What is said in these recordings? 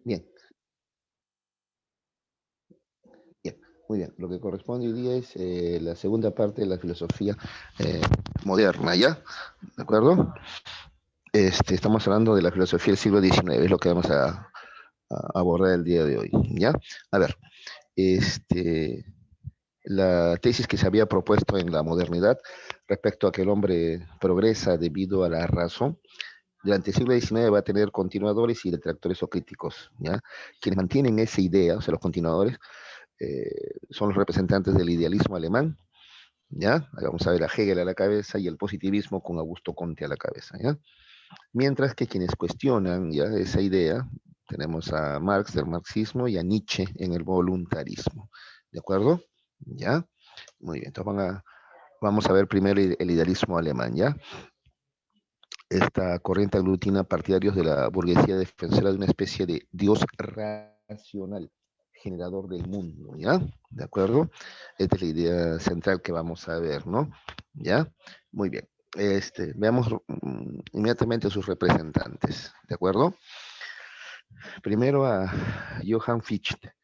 Bien, bien, muy bien. Lo que corresponde hoy día es la segunda parte de la filosofía eh, moderna, ¿ya? ¿De acuerdo? Estamos hablando de la filosofía del siglo XIX, es lo que vamos a abordar el día de hoy, ¿ya? A ver, este, la tesis que se había propuesto en la modernidad respecto a que el hombre progresa debido a la razón, durante el siglo XIX va a tener continuadores y detractores o críticos, ¿ya? Quienes mantienen esa idea, o sea, los continuadores, son los representantes del idealismo alemán, ¿ya? Ahí vamos a ver a Hegel a la cabeza y el positivismo con Augusto Comte a la cabeza, ¿ya? Mientras que quienes cuestionan ya esa idea, tenemos a Marx del marxismo y a Nietzsche en el voluntarismo, ¿de acuerdo? ¿Ya? Muy bien, entonces vamos a ver primero el idealismo alemán, ¿ya? Esta corriente aglutina partidarios de la burguesía defensora de una especie de Dios racional, generador del mundo, ¿ya? ¿De acuerdo? Esta es la idea central que vamos a ver, ¿no? ¿Ya? Muy bien. Veamos inmediatamente a sus representantes, ¿de acuerdo? Primero a Johann Fichte.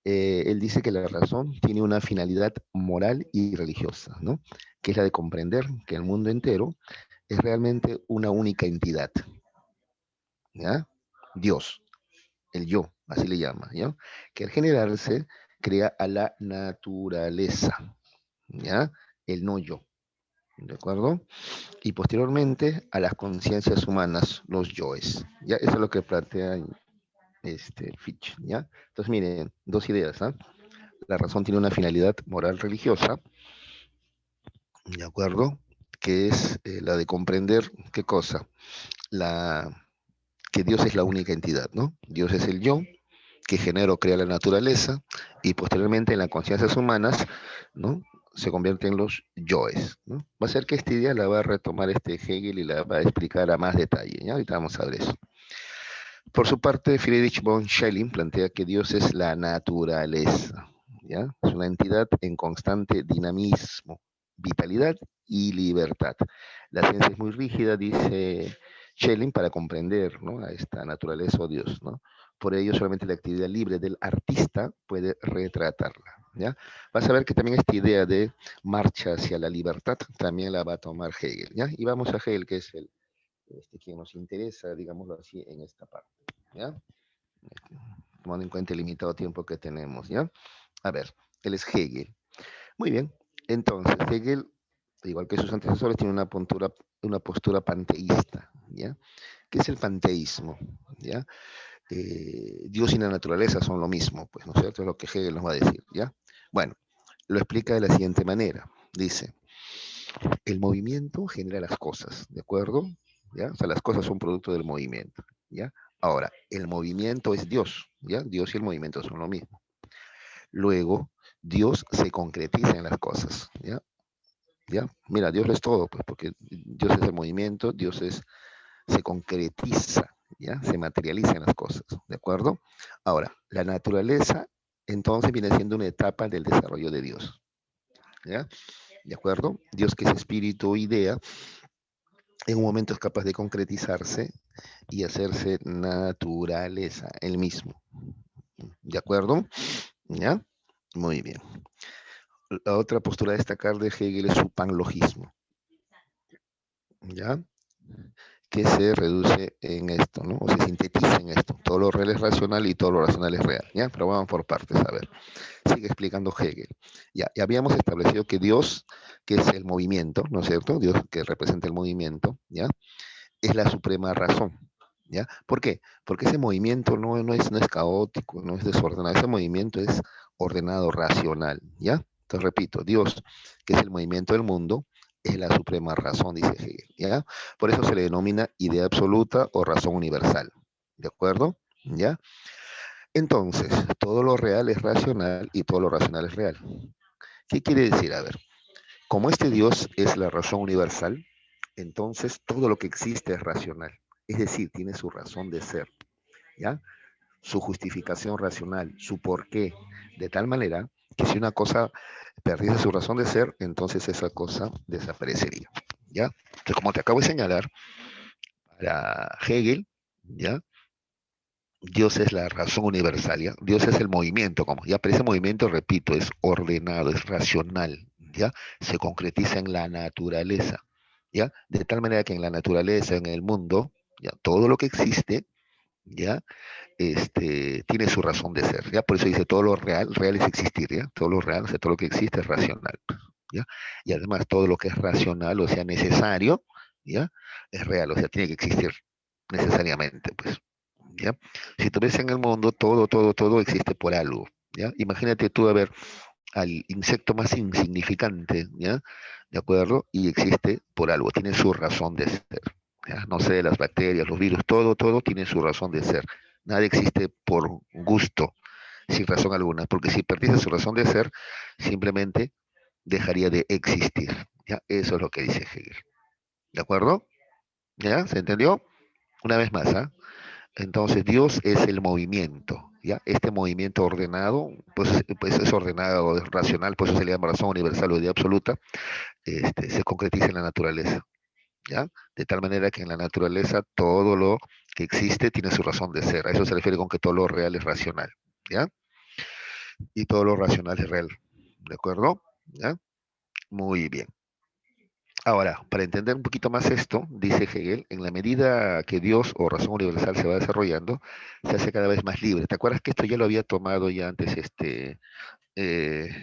Él dice que la razón tiene una finalidad moral y religiosa, ¿no? Que es la de comprender que el mundo entero es realmente una única entidad, ¿ya? Dios, el yo, así le llama, ¿ya? Que al generarse crea a la naturaleza, ¿ya? El no yo, ¿de acuerdo? Y posteriormente a las conciencias humanas, los yoes, ¿ya? Eso es lo que plantea Fitch, ¿ya? Entonces, miren, dos ideas, ¿ah? La razón tiene una finalidad moral religiosa, ¿de acuerdo? Que es la de comprender, ¿qué cosa? La, que Dios es la única entidad, ¿no? Dios es el yo, que genera o crea la naturaleza, y posteriormente en las conciencias humanas, ¿no? Se convierte en los yoes, ¿no? Va a ser que esta idea la va a retomar Hegel y la va a explicar a más detalle, ¿ya? Ahorita vamos a ver eso. Por su parte, Friedrich von Schelling plantea que Dios es la naturaleza, ¿ya? Es una entidad en constante dinamismo, vitalidad y libertad. La ciencia es muy rígida, dice Schelling, para comprender, ¿no? A esta naturaleza o Dios, ¿no? Por ello, solamente la actividad libre del artista puede retratarla, ¿ya? Vas a ver que también esta idea de marcha hacia la libertad también la va a tomar Hegel, ¿ya? Y vamos a Hegel, que es quien nos interesa, digámoslo así, en esta parte, ¿ya? Tomando en cuenta el limitado tiempo que tenemos, ¿ya? A ver, él es Hegel. Muy bien, entonces Hegel, igual que sus antecesores, tiene una postura panteísta, ¿ya? ¿Qué es el panteísmo? ¿Ya? Dios y la naturaleza son lo mismo, pues, ¿no es cierto? Es lo que Hegel nos va a decir, ¿ya? Bueno, lo explica de la siguiente manera. Dice, el movimiento genera las cosas, ¿de acuerdo? ¿Ya? O sea, las cosas son producto del movimiento, ¿ya? Ahora, el movimiento es Dios, ¿ya? Dios y el movimiento son lo mismo. Luego, Dios se concretiza en las cosas, ¿ya? ¿Ya? Mira, Dios lo es todo, pues, porque Dios es el movimiento, se concretiza, ¿ya? Se materializa en las cosas, ¿de acuerdo? Ahora, la naturaleza, entonces, viene siendo una etapa del desarrollo de Dios, ¿ya? ¿De acuerdo? Dios que es espíritu o idea, en un momento es capaz de concretizarse y hacerse naturaleza, el mismo. ¿De acuerdo? ¿Ya? Muy bien. La otra postura a destacar de Hegel es su panlogismo, ¿ya? Que se reduce en esto, ¿no? O se sintetiza en esto. Todo lo real es racional y todo lo racional es real, ¿ya? Pero vamos por partes, a ver. Sigue explicando Hegel. Ya habíamos establecido que Dios, que es el movimiento, ¿no es cierto? Dios que representa el movimiento, ¿ya? Es la suprema razón, ¿ya? ¿Por qué? Porque ese movimiento no es caótico, no es desordenado, ese movimiento es ordenado, racional, ¿ya? Entonces repito, Dios, que es el movimiento del mundo, es la suprema razón, dice Hegel, ¿ya? Por eso se le denomina idea absoluta o razón universal, ¿de acuerdo? ¿Ya? Entonces, todo lo real es racional y todo lo racional es real. ¿Qué quiere decir? A ver, como este Dios es la razón universal, entonces todo lo que existe es racional. Es decir, tiene su razón de ser, ¿ya? Su justificación racional, su porqué, de tal manera que si una cosa perdiese su razón de ser, entonces esa cosa desaparecería, ¿ya? Entonces, como te acabo de señalar, para Hegel, ¿ya? Dios es la razón universal, ¿ya? Dios es el movimiento, como ya, pero ese movimiento, repito, es ordenado, es racional, ¿ya? Se concretiza en la naturaleza, ¿ya? De tal manera que en la naturaleza, en el mundo, ya, todo lo que existe, ¿ya? Tiene su razón de ser, ¿ya? Por eso dice todo lo real, real es existir, ¿ya? Todo lo real, o sea, todo lo que existe es racional, ¿ya? Y además todo lo que es racional, o sea, necesario, ¿ya? Es real, o sea, tiene que existir necesariamente, pues, ¿ya? Si tú ves en el mundo, todo existe por algo, ¿ya? Imagínate tú a ver al insecto más insignificante, ¿ya? ¿De acuerdo? Y existe por algo, tiene su razón de ser, ¿ya? No sé, las bacterias, los virus, todo tiene su razón de ser. Nada existe por gusto, sin razón alguna, porque si perdiese su razón de ser, simplemente dejaría de existir, ¿ya? Eso es lo que dice Hegel, ¿de acuerdo? ¿Ya? ¿Se entendió? Una vez más, ¿ah? Entonces Dios es el movimiento, ¿ya? Este movimiento ordenado, pues es ordenado, es racional, por eso se le llama razón universal o idea absoluta, se concretiza en la naturaleza, ¿ya? De tal manera que en la naturaleza todo lo que existe tiene su razón de ser. A eso se refiere con que todo lo real es racional, ¿ya? Y todo lo racional es real, ¿de acuerdo? ¿Ya? Muy bien. Ahora, para entender un poquito más esto, dice Hegel, en la medida que Dios o razón universal se va desarrollando, se hace cada vez más libre. ¿Te acuerdas que esto ya lo había tomado ya antes eh,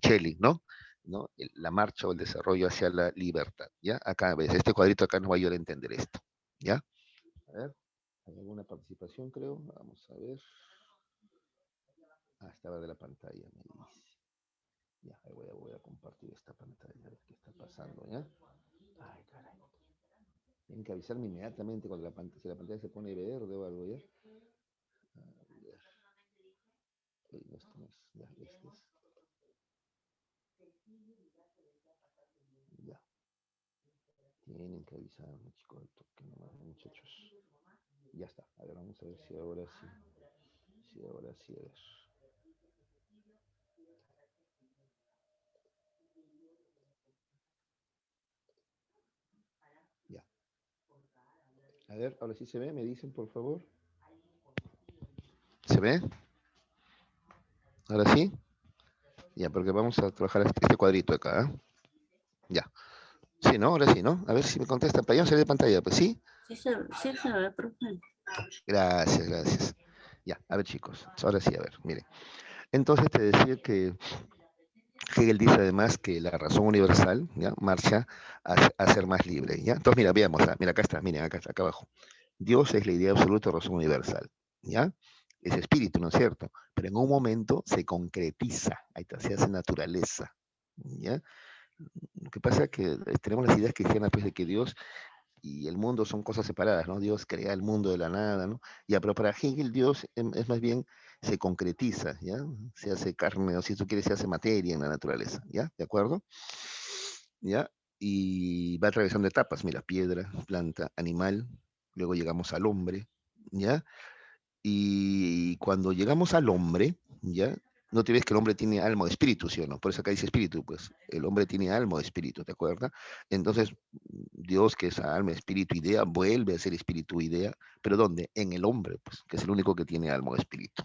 Schelling, ¿no? ¿No? La marcha o el desarrollo hacia la libertad, ¿ya? Acá ves, este cuadrito acá nos va a ayudar a entender esto, ¿ya? A ver, ¿hay alguna participación, creo? Vamos a ver. Ah, estaba de la pantalla, me dice. Ya, ahí voy a compartir esta pantalla, a ver qué está pasando, ¿ya? Ay, caray. Tienen que avisarme inmediatamente cuando si la pantalla se pone verde o algo, ¿ya? A ver. Uy, no, esto no es. Ya, este es. Ya. Tienen que avisarme, chicos, al toque nomás, muchachos. Ya está. A ver, vamos a ver si ahora sí. Si ahora sí, a ver. Ya. A ver, ahora sí se ve, me dicen, por favor. ¿Se ve? ¿Ahora sí? Ya, porque vamos a trabajar este cuadrito acá, ¿eh? Ya. Sí, ¿no? Ahora sí, ¿no? A ver si me contestan. Para allá no se ve pantalla, pues sí. Sí se ve, profe. Gracias, gracias. Ya, a ver, chicos. Ahora sí, a ver, miren. Entonces te decía que Hegel dice además que la razón universal, ¿ya? Marcha a ser más libre, ¿ya? Entonces, mira, veamos, mira, acá está, miren, acá abajo. Dios es la idea absoluta de razón universal, ¿ya? Es espíritu, ¿no es cierto? Pero en un momento se concretiza, ahí está, se hace naturaleza, ¿ya? Lo que pasa es que tenemos las ideas cristianas, pues, de que Dios y el mundo son cosas separadas, ¿no? Dios crea el mundo de la nada, ¿no? Ya, pero para Hegel Dios es más bien se concretiza, ¿ya? Se hace carne, o si tú quieres, se hace materia en la naturaleza, ¿ya? ¿De acuerdo? ¿Ya? Y va atravesando etapas, mira, piedra, planta, animal, luego llegamos al hombre, ¿ya? Y cuando llegamos al hombre, ¿ya? No te ves que el hombre tiene alma o espíritu, ¿sí o no? Por eso acá dice espíritu, pues el hombre tiene alma o espíritu, ¿te acuerdas? Entonces, Dios, que es alma, espíritu, idea, vuelve a ser espíritu, idea, pero ¿dónde? En el hombre, pues, que es el único que tiene alma o espíritu,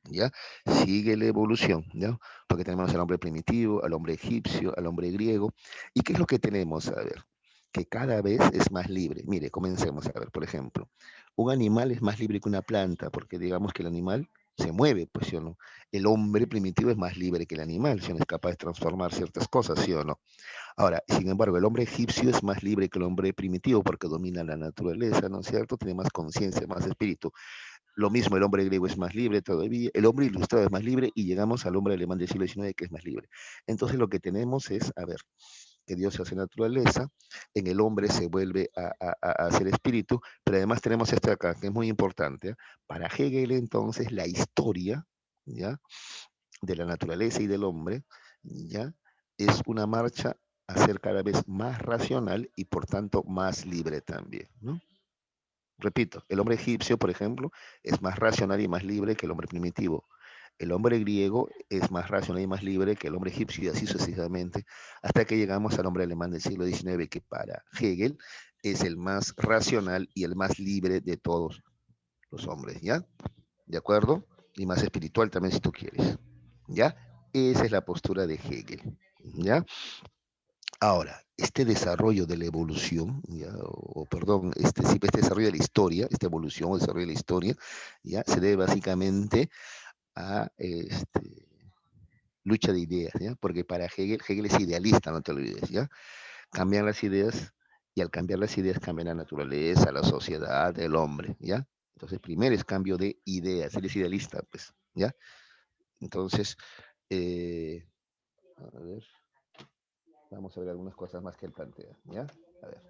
¿ya? Sigue la evolución, ¿ya? Porque tenemos al hombre primitivo, al hombre egipcio, al hombre griego. ¿Y qué es lo que tenemos? A ver, que cada vez es más libre. Mire, comencemos a ver, por ejemplo, un animal es más libre que una planta, porque digamos que el animal se mueve, pues sí o no. El hombre primitivo es más libre que el animal, si no es capaz de transformar ciertas cosas, sí o no. Ahora, sin embargo, el hombre egipcio es más libre que el hombre primitivo porque domina la naturaleza, ¿no es cierto? Tiene más conciencia, más espíritu. Lo mismo, el hombre griego es más libre todavía, el hombre ilustrado es más libre y llegamos al hombre alemán del siglo XIX que es más libre. Entonces lo que tenemos es, a ver, que Dios se hace naturaleza, en el hombre se vuelve a ser espíritu, pero además tenemos esto de acá, que es muy importante. ¿Eh? Para Hegel, entonces, la historia, ¿ya? De la naturaleza y del hombre, ¿ya? Es una marcha a ser cada vez más racional y por tanto más libre también, ¿no? Repito, el hombre egipcio, por ejemplo, es más racional y más libre que el hombre primitivo. El hombre griego es más racional y más libre que el hombre egipcio y así sucesivamente, hasta que llegamos al hombre alemán del siglo XIX, que para Hegel es el más racional y el más libre de todos los hombres, ¿ya? ¿de acuerdo? Y más espiritual también si tú quieres, ¿ya? Esa es la postura de Hegel, ¿ya? Ahora, este desarrollo de la evolución, ¿ya? Perdón, sí, este desarrollo de la historia, esta evolución o desarrollo de la historia, ¿ya? Se debe básicamente a lucha de ideas, ¿ya? Porque para Hegel, Hegel es idealista, no te olvides, ¿ya? Cambian las ideas y al cambiar las ideas cambian la naturaleza, la sociedad, el hombre, ¿ya? Entonces, primero es cambio de ideas, él es idealista, pues, ¿ya? Entonces, eh, a ver, vamos a ver algunas cosas más que él plantea, ¿ya? A ver,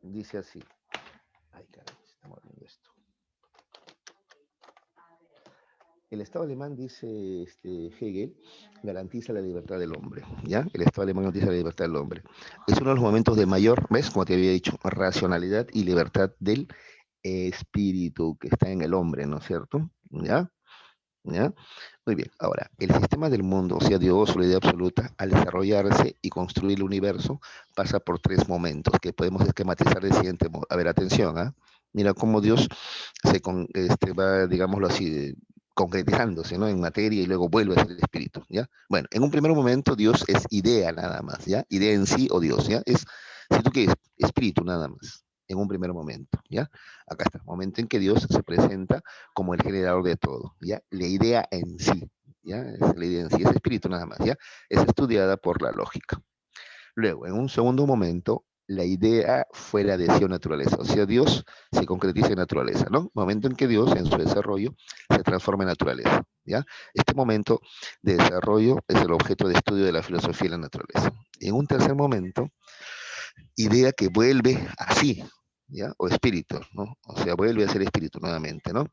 dice así, ay, caray, estamos viendo esto. El Estado alemán, dice Hegel, garantiza la libertad del hombre, ¿ya? El Estado alemán garantiza la libertad del hombre. Es uno de los momentos de mayor, ¿ves? Como te había dicho, racionalidad y libertad del espíritu que está en el hombre, ¿no es cierto? ¿Ya? ¿Ya? Muy bien. Ahora, el sistema del mundo, o sea, Dios o la idea absoluta, al desarrollarse y construir el universo, pasa por tres momentos que podemos esquematizar de siguiente modo. A ver, atención, ¿ah? Mira cómo Dios va, digámoslo así, concretizándose, ¿no? En materia y luego vuelve a ser espíritu, ¿ya? Bueno, en un primer momento Dios es idea nada más, ¿ya? Idea en sí o Dios, ¿ya? Es, si tú quieres, espíritu nada más, en un primer momento, ¿ya? Acá está, momento en que Dios se presenta como el generador de todo, ¿ya? La idea en sí, ¿ya? Es la idea en sí, es espíritu nada más, ¿ya? Es estudiada por la lógica. Luego, en un segundo momento, la idea fuera de sí o naturaleza, o sea, Dios se concretiza en naturaleza, ¿no? Momento en que Dios, en su desarrollo, se transforma en naturaleza, ¿ya? Este momento de desarrollo es el objeto de estudio de la filosofía de la naturaleza. Y en un tercer momento, idea que vuelve así, ¿ya? O espíritu, ¿no? O sea, vuelve a ser espíritu nuevamente, ¿no?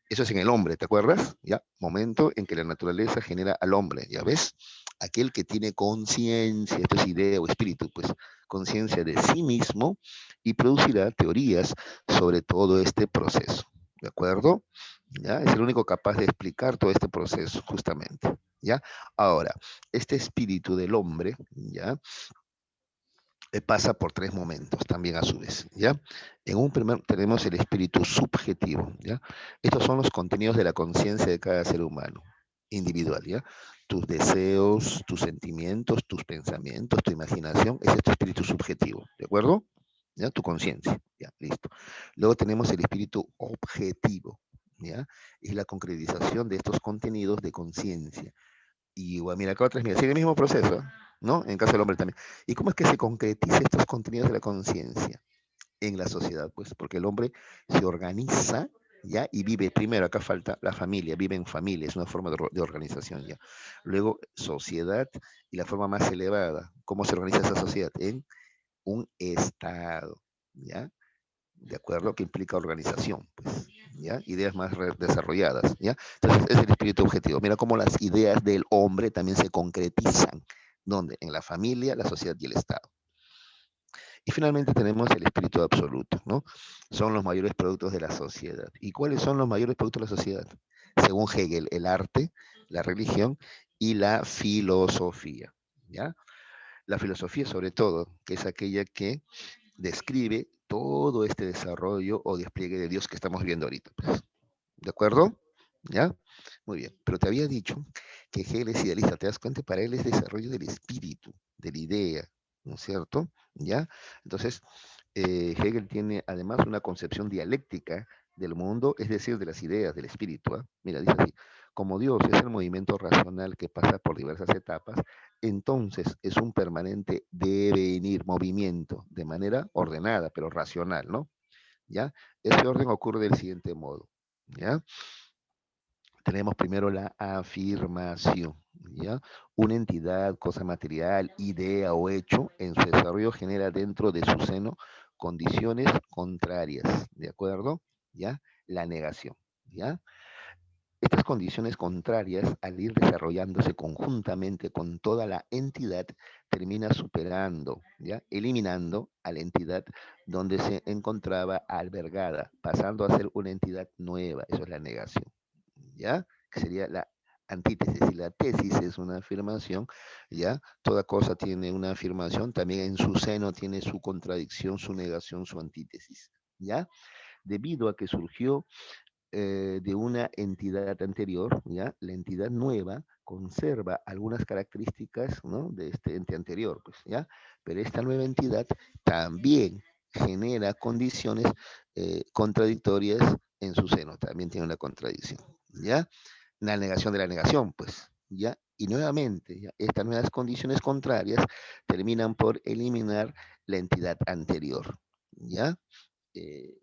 Eso es en el hombre, ¿te acuerdas? ¿Ya? Momento en que la naturaleza genera al hombre, ¿ya ves? Aquel que tiene conciencia, esto es idea o espíritu, pues conciencia de sí mismo y producirá teorías sobre todo este proceso, ¿de acuerdo? ¿Ya? Es el único capaz de explicar todo este proceso, justamente, ¿ya? Ahora, este espíritu del hombre, ¿ya? Pasa por tres momentos también a su vez, ¿ya? En un primer tenemos el espíritu subjetivo, ¿ya? Estos son los contenidos de la conciencia de cada ser humano, individual, ¿ya? Tus deseos, tus sentimientos, tus pensamientos, tu imaginación, ese es tu espíritu subjetivo, ¿de acuerdo? ¿Ya? Tu conciencia, ya, listo. Luego tenemos el espíritu objetivo, ¿ya? Es la concretización de estos contenidos de conciencia. Y bueno, mira, acá otras, mira, sigue el mismo proceso, ¿no? En caso del hombre también. ¿Y cómo es que se concretiza estos contenidos de la conciencia en la sociedad? Pues porque el hombre se organiza, ¿ya? Y vive, primero, acá falta la familia, vive en familia, es una forma de organización, ¿ya? Luego, sociedad y la forma más elevada, ¿cómo se organiza esa sociedad? En un Estado, ¿ya? De acuerdo, que implica organización, pues, ¿ya? Ideas más desarrolladas, ¿ya? Entonces, es el espíritu objetivo. Mira cómo las ideas del hombre también se concretizan, ¿dónde? En la familia, la sociedad y el Estado. Y finalmente tenemos el espíritu absoluto, ¿no? Son los mayores productos de la sociedad. ¿Y cuáles son los mayores productos de la sociedad? Según Hegel, el arte, la religión y la filosofía, ¿ya? La filosofía sobre todo, que es aquella que describe todo este desarrollo o despliegue de Dios que estamos viendo ahorita. Pues. ¿De acuerdo? ¿Ya? Muy bien. Pero te había dicho que Hegel es idealista. ¿Te das cuenta? Para él es desarrollo del espíritu, de la idea, ¿no es cierto? ¿Ya? Entonces, Hegel tiene además una concepción dialéctica del mundo, es decir, de las ideas, del espíritu. ¿eh? Mira, dice así, como Dios es el movimiento racional que pasa por diversas etapas, entonces es un permanente devenir, movimiento, de manera ordenada, pero racional, ¿no? ¿Ya? Este orden ocurre del siguiente modo, ¿ya? Tenemos primero la afirmación, ¿ya? Una entidad, cosa material, idea o hecho, en su desarrollo genera dentro de su seno condiciones contrarias, ¿de acuerdo? ¿Ya? La negación, ¿ya? Estas condiciones contrarias, al ir desarrollándose conjuntamente con toda la entidad, termina superando, ¿ya? Eliminando a la entidad donde se encontraba albergada, pasando a ser una entidad nueva. Eso es la negación, ¿ya? Que sería la antítesis. Y la tesis es una afirmación, ¿ya? Toda cosa tiene una afirmación, también en su seno tiene su contradicción, su negación, su antítesis, ¿ya? Debido a que surgió de una entidad anterior, ¿ya? La entidad nueva conserva algunas características, ¿no? De este ente anterior, pues, ¿ya? Pero esta nueva entidad también genera condiciones contradictorias en su seno, también tiene una contradicción, ¿ya? La negación de la negación, pues, ¿ya? Y nuevamente, ¿ya? Estas nuevas condiciones contrarias terminan por eliminar la entidad anterior, ¿ya? Eh,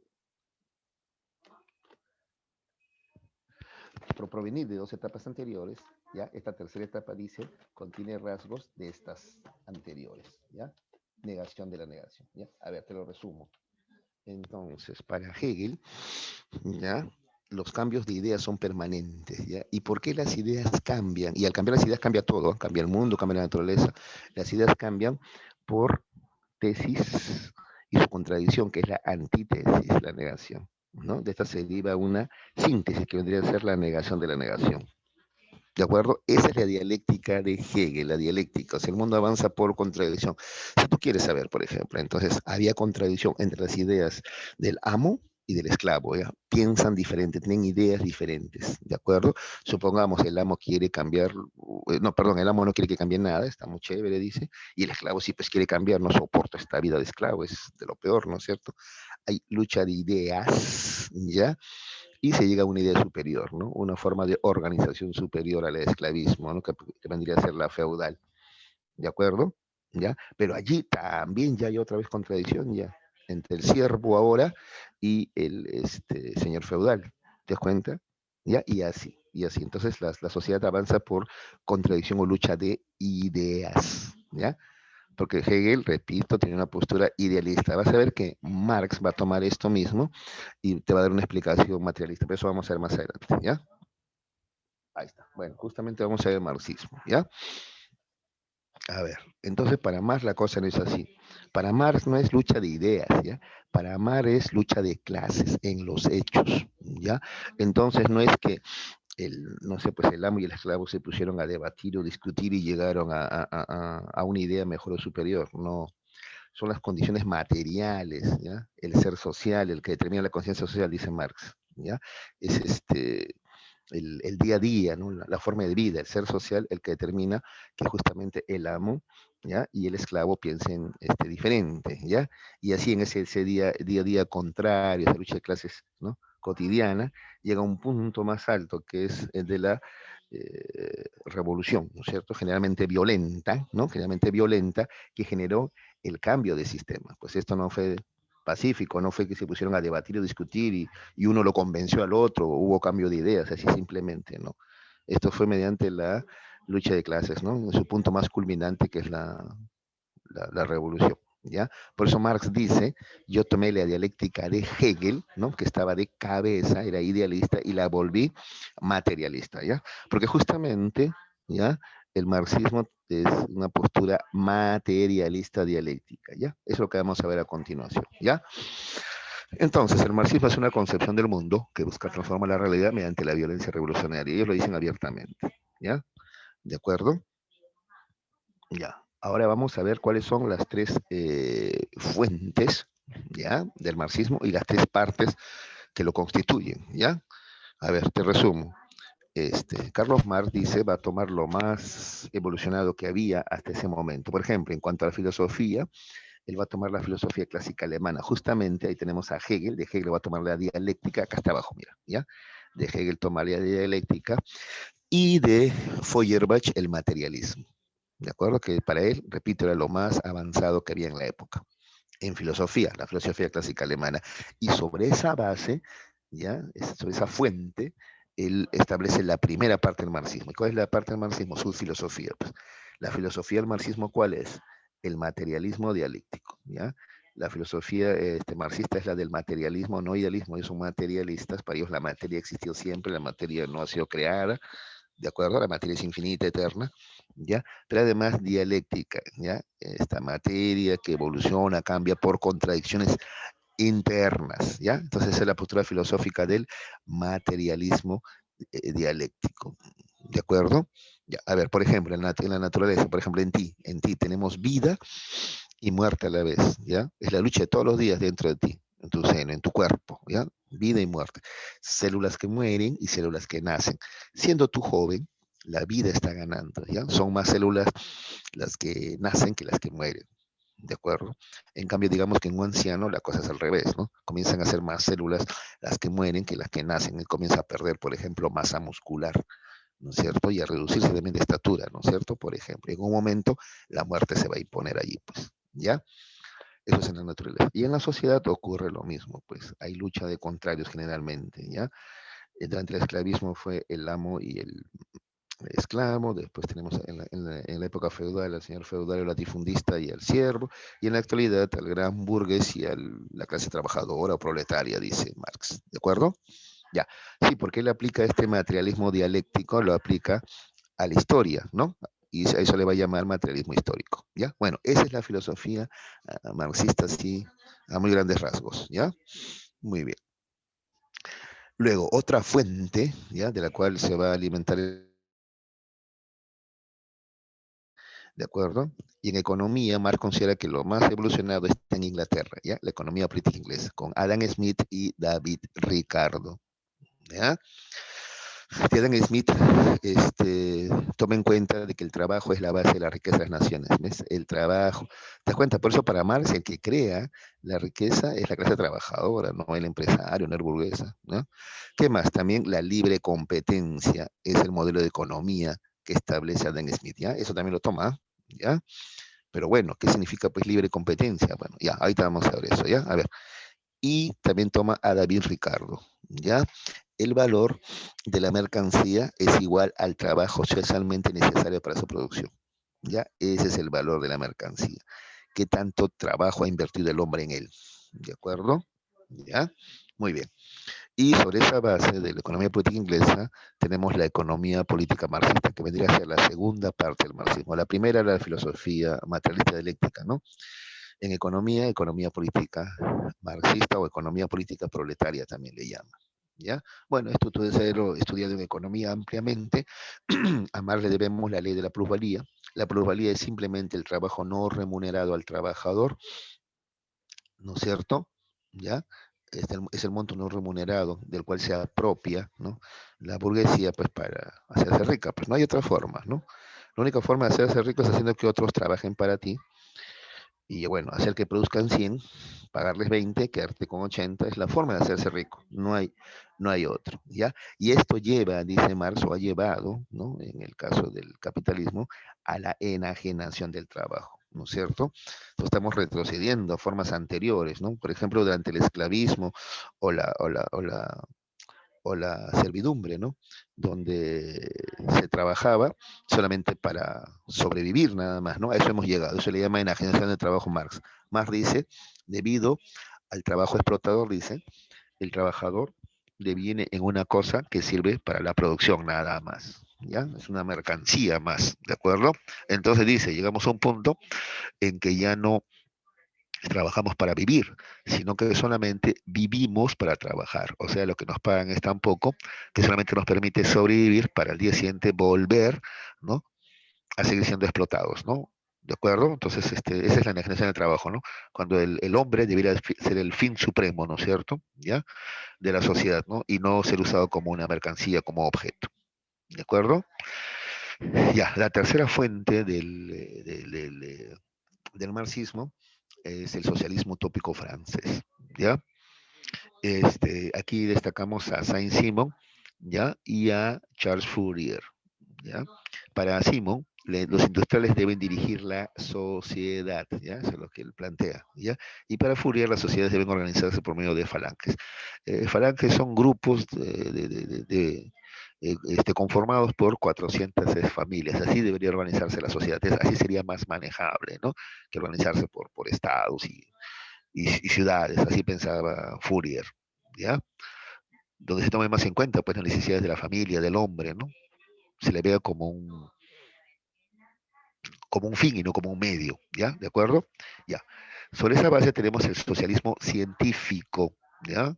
por provenir de dos etapas anteriores, ¿ya? Esta tercera etapa dice, contiene rasgos de estas anteriores, ¿ya? Negación de la negación, ¿ya? A ver, te lo resumo. Entonces, para Hegel, ¿ya? Los cambios de ideas son permanentes, ¿ya? ¿Y por qué las ideas cambian? Y al cambiar las ideas cambia todo, cambia el mundo, cambia la naturaleza. Las ideas cambian por tesis y su contradicción, que es la antítesis, la negación, ¿no? De esta se deriva una síntesis que vendría a ser la negación de la negación. ¿De acuerdo? Esa es la dialéctica de Hegel, la dialéctica. O sea, el mundo avanza por contradicción. Si tú quieres saber, por ejemplo, entonces había contradicción entre las ideas del amo y del esclavo, ¿ya? Piensan diferente, tienen ideas diferentes, ¿de acuerdo? Supongamos el amo quiere cambiar, no, perdón, el amo no quiere que cambie nada, está muy chévere, dice, y el esclavo sí, pues quiere cambiar, no soporta esta vida de esclavo, es de lo peor, ¿no es cierto? Hay lucha de ideas, ¿ya? Y se llega a una idea superior, ¿no? Una forma de organización superior al esclavismo, ¿no? Que vendría a ser la feudal, ¿de acuerdo? ¿Ya? Pero allí también ya hay otra vez contradicción ya entre el siervo ahora y el señor feudal, ¿te das cuenta? ¿Ya? Y así. Entonces la sociedad avanza por contradicción o lucha de ideas, ¿ya? Porque Hegel, repito, tiene una postura idealista. Vas a ver que Marx va a tomar esto mismo y te va a dar una explicación materialista, pero eso vamos a ver más adelante, ¿ya? Ahí está. Bueno, justamente vamos a ver el marxismo, ¿ya? A ver, entonces para Marx la cosa no es así. Para Marx no es lucha de ideas, ¿ya? Para Marx es lucha de clases en los hechos, ¿ya? Entonces no es que no sé, pues el amo y el esclavo se pusieron a debatir o discutir y llegaron a una idea mejor o superior, no. Son las condiciones materiales, ¿ya? El ser social, el que determina la conciencia social, dice Marx, ¿ya? Es el día a día, ¿no? La forma de vida, el ser social, el que determina que justamente el amo, ¿ya? Y el esclavo piensen diferente, ¿ya? Y así en ese día a día contrario, esa lucha de clases, ¿no? Cotidiana, llega a un punto más alto que es el de la revolución, ¿no es cierto? Generalmente violenta, ¿no? Generalmente violenta, que generó el cambio de sistema. Pues esto no fue pacífico, no fue que se pusieron a debatir o discutir y uno lo convenció al otro, hubo cambio de ideas, así simplemente, ¿no? Esto fue mediante la lucha de clases, ¿no? En su punto más culminante, que es la revolución, ¿ya? Por eso Marx dice, yo tomé la dialéctica de Hegel, ¿no? Que estaba de cabeza, era idealista, y la volví materialista, ¿ya? Porque justamente, ¿ya? El marxismo es una postura materialista dialéctica, ¿ya? Es lo que vamos a ver a continuación, ¿ya? Entonces, el marxismo es una concepción del mundo que busca transformar la realidad mediante la violencia revolucionaria. Ellos lo dicen abiertamente, ¿ya? ¿De acuerdo? Ya. Ahora vamos a ver cuáles son las tres fuentes, ¿ya? Del marxismo y las tres partes que lo constituyen, ¿ya? A ver, te resumo. Carlos Marx dice, va a tomar lo más evolucionado que había hasta ese momento. Por ejemplo, en cuanto a la filosofía, él va a tomar la filosofía clásica alemana. Justamente ahí tenemos a Hegel, de Hegel va a tomar la dialéctica, acá está abajo, mira, ¿ya? De Hegel toma la dialéctica y de Feuerbach el materialismo. ¿De acuerdo? Que para él, repito, era lo más avanzado que había en la época. En filosofía, la filosofía clásica alemana. Y sobre esa base, ¿ya? Sobre esa fuente, él establece la primera parte del marxismo. ¿Y cuál es la parte del marxismo? Su filosofía. Pues. La filosofía del marxismo, ¿cuál es? El materialismo dialéctico, ¿ya? La filosofía marxista es la del materialismo, no idealismo, ellos son materialistas, para ellos la materia existió siempre, la materia no ha sido creada, ¿de acuerdo? La materia es infinita, eterna, ¿ya? Pero además dialéctica, ¿ya? Esta materia que evoluciona, cambia por contradicciones internas, ¿ya? Entonces esa es la postura filosófica del materialismo dialéctico, ¿de acuerdo? Ya, a ver, por ejemplo, en la naturaleza, por ejemplo, en ti tenemos vida y muerte a la vez, ¿ya? Es la lucha de todos los días dentro de ti, en tu seno, en tu cuerpo, ¿ya? vida y muerte. Células que mueren y células que nacen. Siendo tú joven, la vida está ganando, ¿ya? Son más células las que nacen que las que mueren. ¿De acuerdo? En cambio, digamos que en un anciano la cosa es al revés, ¿no? Comienzan a ser más células las que mueren que las que nacen. Él comienza a perder, por ejemplo, masa muscular, ¿no es cierto? Y a reducirse también de estatura, ¿no es cierto? Por ejemplo, en un momento la muerte se va a imponer allí, pues, ¿ya? Eso es en la naturaleza. Y en la sociedad ocurre lo mismo, pues hay lucha de contrarios generalmente, ¿ya? Durante el esclavismo fue el amo y el esclavo, después tenemos en la época feudal al señor feudal, el latifundista y al siervo, y en la actualidad al gran burgués y a la clase trabajadora o proletaria, dice Marx, ¿de acuerdo? Ya, sí, porque él aplica este materialismo dialéctico, lo aplica a la historia, ¿no? Y a eso le va a llamar materialismo histórico, ¿ya? Bueno, esa es la filosofía marxista, sí, a muy grandes rasgos, ¿ya? Muy bien. Luego, otra fuente, ¿ya? De la cual se va a alimentar, ¿de acuerdo? Y en economía, Marx considera que lo más evolucionado está en Inglaterra, ¿ya? La economía política inglesa, con Adam Smith y David Ricardo, ¿ya? Adam Smith toma en cuenta de que el trabajo es la base de la riqueza de las naciones, ¿ves? El trabajo, ¿te das cuenta? Por eso para Marx el que crea la riqueza es la clase trabajadora, no el empresario, no el burguesa, ¿no? ¿Qué más? También la libre competencia es el modelo de economía que establece Adam Smith, ¿ya? Eso también lo toma, ¿ya? Pero bueno, ¿qué significa pues libre competencia? Bueno, ya, ahorita vamos a ver eso, ¿ya? A ver, y también toma a David Ricardo, ¿ya? El valor de la mercancía es igual al trabajo socialmente necesario para su producción, ¿ya? Ese es el valor de la mercancía. ¿Qué tanto trabajo ha invertido el hombre en él? ¿De acuerdo? ¿Ya? Muy bien. Y sobre esa base de la economía política inglesa, tenemos la economía política marxista, que vendría a ser la segunda parte del marxismo. La primera era la filosofía materialista dialéctica, ¿no? En economía, economía política marxista o economía política proletaria también le llaman. ¿Ya? Bueno, esto tú debes haberlo estudiado en economía ampliamente. A Marx le debemos la ley de la plusvalía. La plusvalía es simplemente el trabajo no remunerado al trabajador, ¿no es cierto? ¿Ya? Es el monto no remunerado del cual se apropia, ¿no? La burguesía, pues, para hacerse rica. Pues no hay otra forma, ¿no? La única forma de hacerse rico es haciendo que otros trabajen para ti y bueno, hacer que produzcan 100, pagarles 20, quedarte con 80, es la forma de hacerse rico, no hay otro, ¿ya? Y esto lleva, dice Marx, o ha llevado, ¿no? En el caso del capitalismo, a la enajenación del trabajo, ¿no es cierto? Entonces estamos retrocediendo a formas anteriores, ¿no? Por ejemplo, durante el esclavismo o la servidumbre, ¿no? Donde se trabajaba solamente para sobrevivir nada más, ¿no? A eso hemos llegado, eso le llama enajenación del trabajo Marx. Marx dice, debido al trabajo explotador, dice, el trabajador deviene en una cosa que sirve para la producción nada más, ¿ya? Es una mercancía más, ¿de acuerdo? Entonces dice, llegamos a un punto en que ya no trabajamos para vivir, sino que solamente vivimos para trabajar. O sea, lo que nos pagan es tan poco que solamente nos permite sobrevivir para el día siguiente volver, ¿no? A seguir siendo explotados, ¿no? ¿De acuerdo? Entonces, esa es la enajenación del trabajo, ¿no? Cuando el hombre debería ser el fin supremo, ¿no es cierto? ¿Ya? De la sociedad, ¿no? Y no ser usado como una mercancía, como objeto. ¿De acuerdo? Ya, la tercera fuente del marxismo es el socialismo utópico francés, ¿ya? Aquí destacamos a Saint-Simon, ¿ya? Y a Charles Fourier, ¿ya? Para Simon, los industriales deben dirigir la sociedad, ¿ya? Eso es lo que él plantea, ¿ya? Y para Fourier, las sociedades deben organizarse por medio de falanges. Falanges son grupos conformados por 400 familias. Así debería organizarse la sociedad. Así sería más manejable, ¿no? Que organizarse por estados y ciudades. Así pensaba Fourier, ¿ya? Donde se tome más en cuenta pues las necesidades de la familia, del hombre, ¿no? Se le vea como un fin y no como un medio, ¿ya? ¿De acuerdo? Ya. Sobre esa base tenemos el socialismo científico, ¿ya?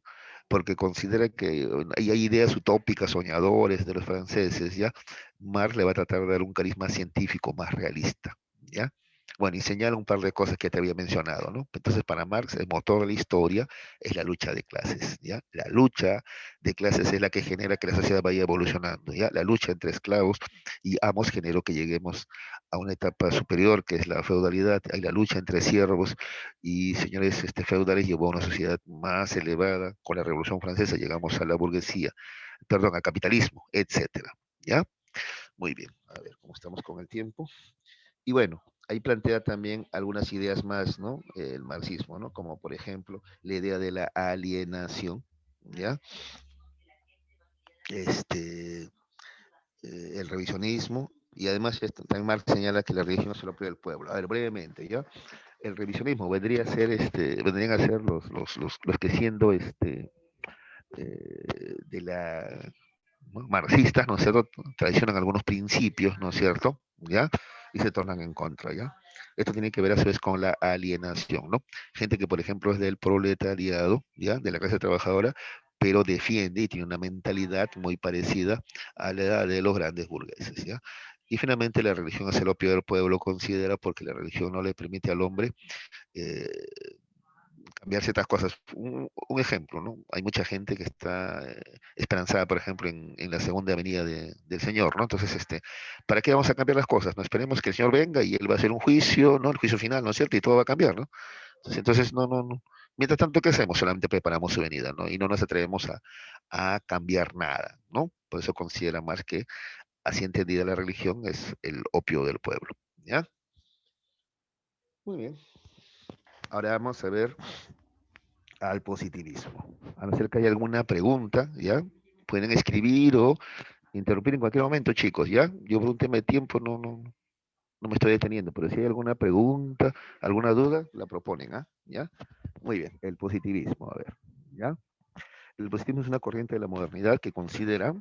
Porque considera que hay ideas utópicas, soñadores de los franceses, ¿ya? Marx le va a tratar de dar un carisma científico más realista, ¿ya? Bueno, y señala un par de cosas que te había mencionado, ¿no? Entonces, para Marx, el motor de la historia es la lucha de clases, ¿ya? La lucha de clases es la que genera que la sociedad vaya evolucionando, ¿ya? La lucha entre esclavos y amos generó que lleguemos a una etapa superior, que es la feudalidad. Hay la lucha entre siervos y señores feudales llevó a una sociedad más elevada. Con la Revolución Francesa llegamos a la burguesía, perdón, al capitalismo, etcétera, ¿ya? Muy bien, a ver cómo estamos con el tiempo. Y bueno, ahí plantea también algunas ideas más, ¿no? El marxismo, ¿no? Como por ejemplo la idea de la alienación, ¿ya? Este, el revisionismo, y además también Marx señala que la religión es el opio del pueblo. A ver, brevemente, ¿ya? El revisionismo vendría a ser, vendrían a ser los que siendo, de la marxistas, ¿no es cierto?, traicionan algunos principios, ¿no es cierto?, ¿ya? Y se tornan en contra, ¿ya? Esto tiene que ver a su vez con la alienación, ¿no? Gente que, por ejemplo, es del proletariado, ¿ya? De la clase trabajadora, pero defiende y tiene una mentalidad muy parecida a la de los grandes burgueses, ¿ya? Y finalmente la religión es el opio del pueblo, considera, porque la religión no le permite al hombre eh, cambiar ciertas cosas. Un ejemplo, ¿no? Hay mucha gente que está esperanzada, por ejemplo, en la segunda venida del Señor, ¿no? Entonces, ¿para qué vamos a cambiar las cosas? No esperemos que el Señor venga y Él va a hacer un juicio, ¿no? El juicio final, ¿no es cierto? Y todo va a cambiar, ¿no? Entonces, no, no, no. Mientras tanto, ¿qué hacemos? Solamente preparamos su venida, ¿no? Y no nos atrevemos a cambiar nada, ¿no? Por eso considera más que, así entendida la religión, es el opio del pueblo, ¿ya? Muy bien. Ahora vamos a ver al positivismo. A no ser que haya alguna pregunta, ¿ya? Pueden escribir o interrumpir en cualquier momento, chicos, ¿ya? Yo por un tema de tiempo no me estoy deteniendo, pero si hay alguna pregunta, alguna duda, la proponen, ¿ah? ¿Ya? Muy bien, el positivismo, a ver, ¿ya? El positivismo es una corriente de la modernidad que considera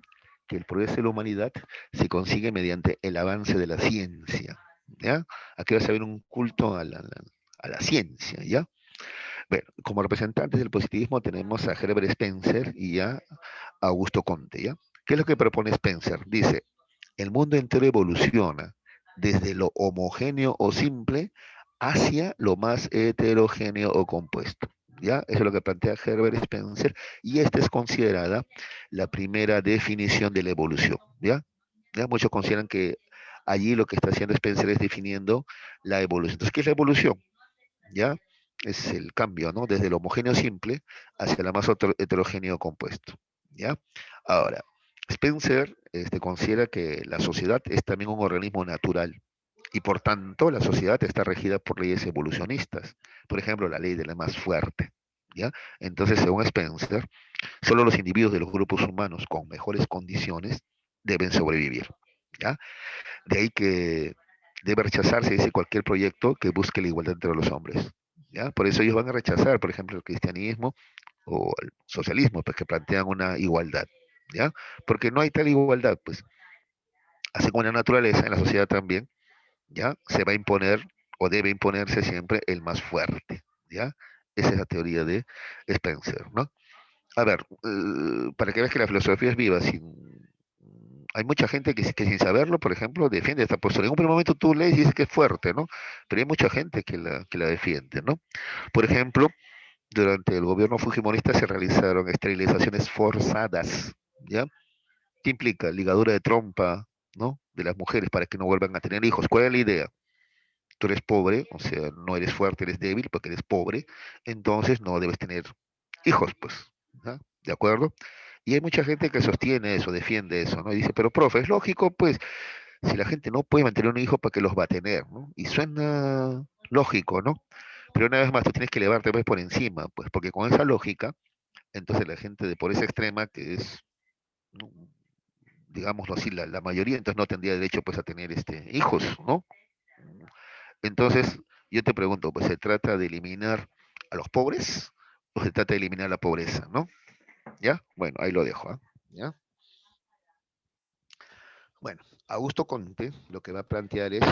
que el progreso de la humanidad se consigue mediante el avance de la ciencia, ¿ya? Aquí vas a ver un culto a la ciencia, ¿ya? Bueno, como representantes del positivismo tenemos a Herbert Spencer y a Augusto Comte, ¿ya? ¿Qué es lo que propone Spencer? Dice, el mundo entero evoluciona desde lo homogéneo o simple hacia lo más heterogéneo o compuesto. ¿Ya? Eso es lo que plantea Herbert Spencer y esta es considerada la primera definición de la evolución. ¿Ya? ¿Ya? Muchos consideran que allí lo que está haciendo Spencer es definiendo la evolución. Entonces, ¿qué es la evolución? ¿Ya? Es el cambio, ¿no? Desde el homogéneo simple hacia la más heterogéneo compuesto, ¿ya? Ahora, Spencer considera que la sociedad es también un organismo natural y por tanto la sociedad está regida por leyes evolucionistas. Por ejemplo, la ley de la más fuerte, ¿ya? Entonces, según Spencer, solo los individuos de los grupos humanos con mejores condiciones deben sobrevivir, ¿ya? De ahí que debe rechazarse, dice, cualquier proyecto que busque la igualdad entre los hombres. ¿Ya? Por eso ellos van a rechazar, por ejemplo, el cristianismo o el socialismo, pues que plantean una igualdad. ¿Ya? Porque no hay tal igualdad, pues, así como en la naturaleza, en la sociedad también, ¿ya? Se va a imponer o debe imponerse siempre el más fuerte, ¿ya? Esa es la teoría de Spencer, ¿no? A ver, para que veas que la filosofía es viva, hay mucha gente que sin saberlo, por ejemplo, defiende esta postura. En un primer momento tú lees y dices que es fuerte, ¿no? Pero hay mucha gente que la defiende, ¿no? Por ejemplo, durante el gobierno fujimorista se realizaron esterilizaciones forzadas, ¿ya? ¿Qué implica? Ligadura de trompa, ¿no? De las mujeres para que no vuelvan a tener hijos. ¿Cuál es la idea? Tú eres pobre, o sea, no eres fuerte, eres débil porque eres pobre, entonces no debes tener hijos, pues, ¿ya? ¿De acuerdo? Y hay mucha gente que sostiene eso, defiende eso, ¿no? Y dice, pero profe, es lógico, pues, si la gente no puede mantener un hijo, ¿para qué los va a tener, no? Y suena lógico, ¿no? Pero una vez más, tú tienes que elevarte pues, por encima, pues, porque con esa lógica, entonces la gente de pobreza extrema, que es, ¿no? digámoslo así, la mayoría, entonces no tendría derecho pues a tener hijos, ¿no? Entonces, yo te pregunto, pues, ¿se trata de eliminar a los pobres o se trata de eliminar la pobreza, ¿no? ¿Ya? Bueno, ahí lo dejo, ¿ah? ¿Ya? Bueno, Augusto Conte lo que va a plantear es,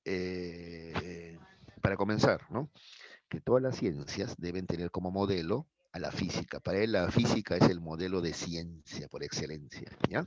eh, para comenzar, ¿no? Que todas las ciencias deben tener como modelo a la física. Para él la física es el modelo de ciencia por excelencia, ¿ya?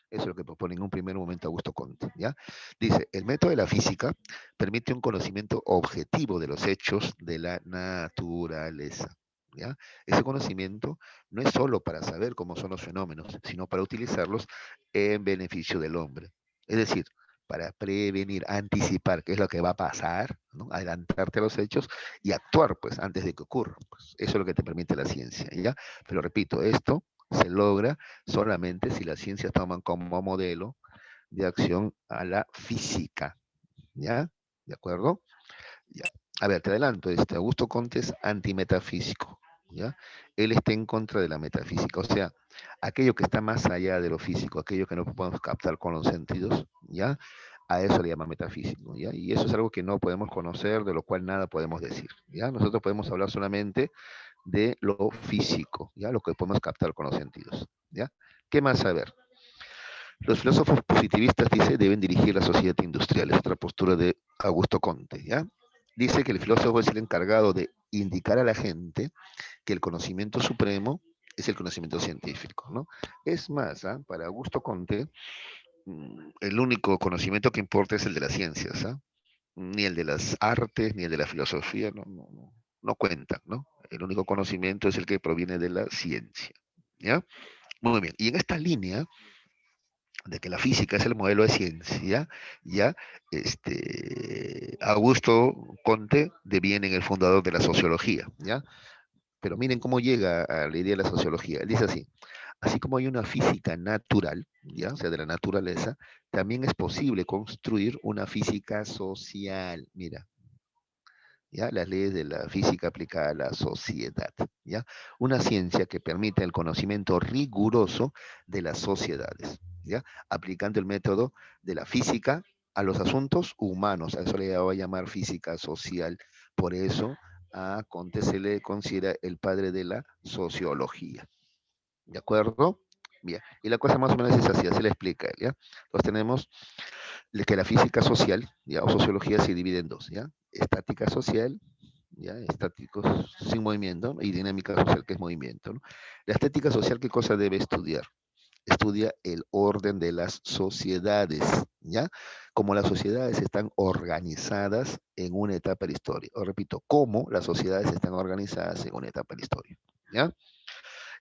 Eso es lo que propone en un primer momento Augusto Comte, ¿ya? Dice, el método de la física permite un conocimiento objetivo de los hechos de la naturaleza, ¿ya? Ese conocimiento no es solo para saber cómo son los fenómenos, sino para utilizarlos en beneficio del hombre. Es decir, para prevenir, anticipar qué es lo que va a pasar, ¿no? Adelantarte a los hechos y actuar, pues, antes de que ocurra. Pues, eso es lo que te permite la ciencia, ¿ya? Pero repito, esto se logra solamente si las ciencias toman como modelo de acción a la física, ¿ya? ¿De acuerdo? Ya. A ver, te adelanto, Augusto Comte es antimetafísico, ¿ya? Él está en contra de la metafísica, o sea, aquello que está más allá de lo físico, aquello que no podemos captar con los sentidos, ¿ya? A eso le llama metafísico, ¿ya? Y eso es algo que no podemos conocer, de lo cual nada podemos decir, ¿ya? Nosotros podemos hablar solamente de lo físico, ¿ya? Lo que podemos captar con los sentidos, ¿ya? ¿Qué más saber? Los filósofos positivistas, dice, deben dirigir la sociedad industrial. Es otra postura de Augusto Comte, ¿ya? Dice que el filósofo es el encargado de indicar a la gente que el conocimiento supremo es el conocimiento científico, ¿no? Es más, ¿ah? Para Augusto Comte, el único conocimiento que importa es el de las ciencias, ¿ah? Ni el de las artes, ni el de la filosofía, no cuentan, ¿no? El único conocimiento es el que proviene de la ciencia, ¿ya? Muy bien. Y en esta línea de que la física es el modelo de ciencia, ya, Augusto Comte deviene el fundador de la sociología, ¿ya? Pero miren cómo llega a la idea de la sociología. Él dice así, así como hay una física natural, ¿ya? O sea, de la naturaleza, también es posible construir una física social. Mira, ¿ya? Las leyes de la física aplicada a la sociedad, ¿ya? Una ciencia que permite el conocimiento riguroso de las sociedades, ¿ya? Aplicando el método de la física a los asuntos humanos. A eso le voy a llamar física social. Por eso a Comte se le considera el padre de la sociología. ¿De acuerdo? Bien. Y la cosa más o menos es así, así le explica, ¿ya? Entonces tenemos que la física social, ¿ya? O sociología se divide en dos, ¿ya? Estática social, ¿ya? Estáticos sin movimiento, ¿no? Y dinámica social, que es movimiento, ¿no? La estética social, ¿qué cosa debe estudiar? Estudia el orden de las sociedades, ¿ya? Como las sociedades están organizadas en una etapa de la historia. Os repito, cómo las sociedades están organizadas en una etapa de la historia, ¿ya?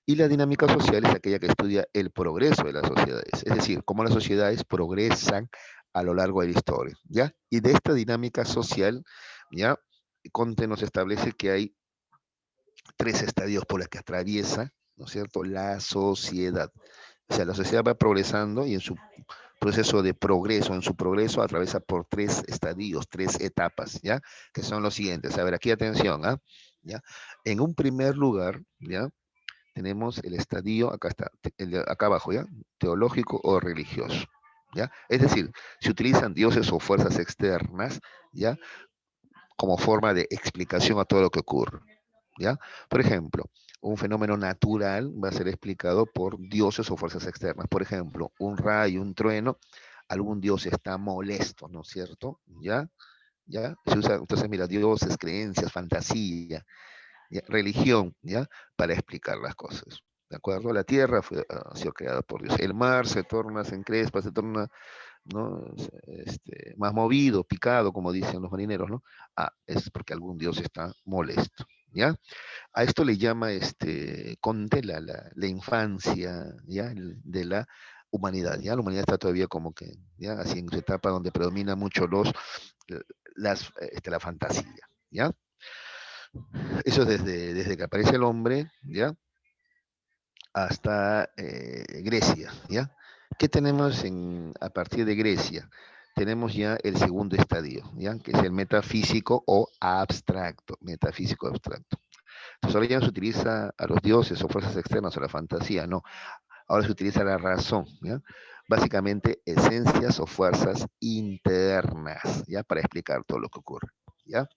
Y la dinámica social es aquella que estudia el progreso de las sociedades, es decir, cómo las sociedades progresan a lo largo de la historia, ¿ya? Y de esta dinámica social, ¿ya? Comte nos establece que hay tres estadios por los que atraviesa, ¿no es cierto?, la sociedad. O sea, la sociedad va progresando y en su proceso de progreso, en su progreso atraviesa por tres estadios, tres etapas, ¿ya? Que son los siguientes. A ver, aquí atención, ¿ah? ¿Ya? En un primer lugar, ¿ya? Tenemos el estadio, acá está, acá abajo, ¿ya? Teológico o religioso, ¿ya? Es decir, se utilizan dioses o fuerzas externas, ¿ya? Como forma de explicación a todo lo que ocurre, ¿ya? Por ejemplo, un fenómeno natural va a ser explicado por dioses o fuerzas externas. Por ejemplo, un rayo, un trueno, algún dios está molesto, ¿no es cierto? ¿Ya? ¿Ya? Se usa, entonces, mira, dioses, creencias, fantasía, ¿ya? Religión, ¿ya? Para explicar las cosas. ¿De acuerdo? La tierra ha sido creada por Dios. El mar se encrespa, se torna, ¿no? Más movido, picado, como dicen los marineros, ¿no? Ah, es porque algún dios está molesto, ¿ya? A esto le llama Comte la infancia, ¿ya? De la humanidad, ¿ya? La humanidad está todavía como que, ¿ya? Así en su etapa donde predomina mucho la fantasía, ¿ya? Eso es desde que aparece el hombre, ¿ya? Hasta Grecia, ¿ya? ¿Qué tenemos a partir de Grecia? Tenemos ya el segundo estadio, ¿ya? Que es el metafísico o abstracto, metafísico abstracto. Entonces ahora ya no se utiliza a los dioses o fuerzas externas o la fantasía, no. Ahora se utiliza la razón, ¿ya? Básicamente esencias o fuerzas internas, ¿ya? Para explicar todo lo que ocurre, ¿ya?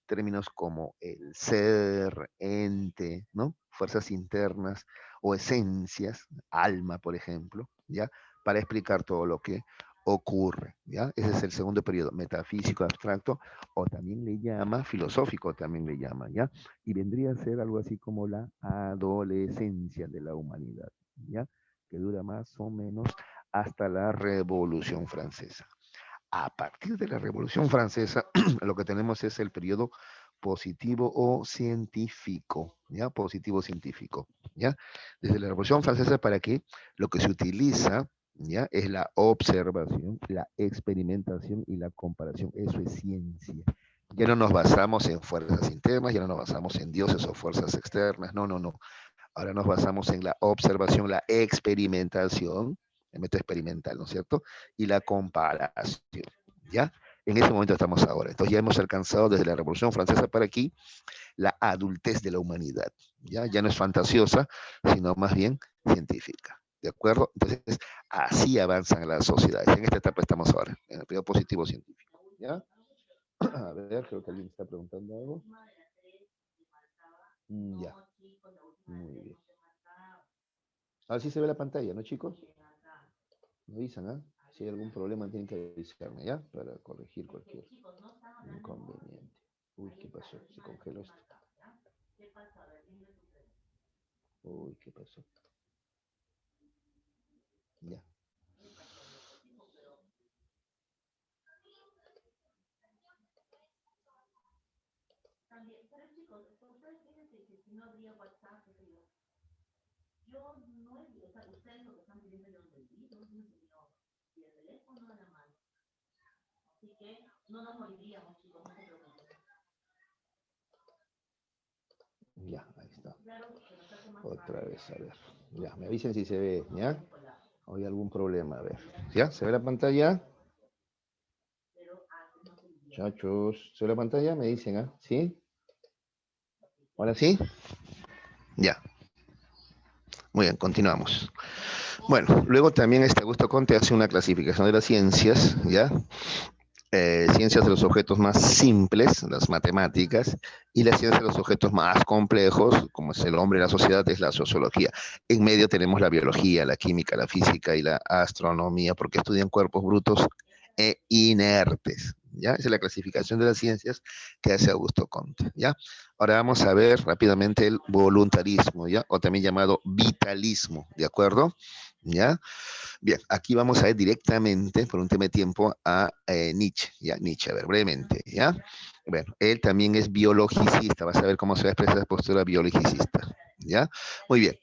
Términos como el ser, ente, ¿no? Fuerzas internas o esencias, alma, por ejemplo, ¿ya? Para explicar todo lo que ocurre, ¿ya? Ese es el segundo periodo, metafísico abstracto, o también le llama, filosófico también le llama, ¿ya? Y vendría a ser algo así como la adolescencia de la humanidad, ¿ya? Que dura más o menos hasta la Revolución Francesa. A partir de la Revolución Francesa, lo que tenemos es el periodo positivo o científico, ¿ya? Positivo científico, ¿ya? Desde la Revolución Francesa, ¿para qué? Lo que se utiliza, ¿ya? Es la observación, la experimentación y la comparación. Eso es ciencia. Ya no nos basamos en fuerzas internas, ya no nos basamos en dioses o fuerzas externas, no, no, no. Ahora nos basamos en la observación, la experimentación, el método experimental, ¿no es cierto? Y la comparación, ¿ya? En ese momento estamos ahora. Entonces ya hemos alcanzado desde la Revolución Francesa para aquí la adultez de la humanidad, ¿ya? Ya no es fantasiosa, sino más bien científica, ¿de acuerdo? Entonces, así avanzan las sociedades. En esta etapa estamos ahora, en el periodo positivo científico, ¿ya? A ver, creo que alguien está preguntando algo. Ya, muy bien. Ahora sí se ve la pantalla, ¿no, chicos? Me avisan, ¿ah? Si hay algún problema tienen que avisarme, ¿ya? Para corregir cualquier inconveniente. Uy, ¿qué pasó? Se congeló esto. Uy, ¿qué pasó? Ya. Ya, ahí está. Otra vez, a ver. Ya, me avisen si se ve, ¿ya? ¿O hay algún problema? A ver. ¿Ya? ¿Se ve la pantalla? Muchachos, ¿se ve la pantalla? Me dicen, ¿ah? ¿Sí? ¿Ahora sí? Ya. Muy bien, continuamos. Bueno, luego también este Augusto Conte hace una clasificación de las ciencias, ¿ya? Ciencias de los objetos más simples, las matemáticas, y la ciencia de los objetos más complejos, como es el hombre y la sociedad, es la sociología. En medio tenemos la biología, la química, la física y la astronomía, porque estudian cuerpos brutos e inertes. ¿Ya? Esa es la clasificación de las ciencias que hace Augusto Comte. ¿Ya? Ahora vamos a ver rápidamente el voluntarismo, ¿ya? O también llamado vitalismo, ¿de acuerdo? ¿Ya? Bien, aquí vamos a ver directamente, por un tema de tiempo, a Nietzsche, ¿ya? Nietzsche, a ver, brevemente, ¿ya? Bueno, él también es biologicista, vas a ver cómo se va a expresar la postura biologicista, ¿ya? Muy bien,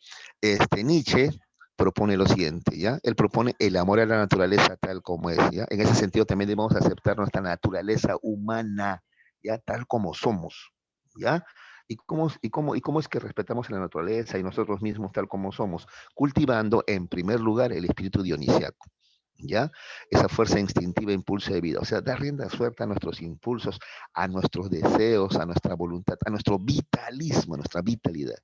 Nietzsche propone lo siguiente, ¿ya? Él propone el amor a la naturaleza tal como es, ¿ya? En ese sentido también debemos aceptar nuestra naturaleza humana, ¿ya? Tal como somos, ¿ya? ¿Y cómo es que respetamos a la naturaleza y nosotros mismos tal como somos? Cultivando en primer lugar el espíritu dionisiaco, ¿ya? Esa fuerza instintiva, impulso de vida, o sea, dar rienda suelta a nuestros impulsos, a nuestros deseos, a nuestra voluntad, a nuestro vitalismo, a nuestra vitalidad,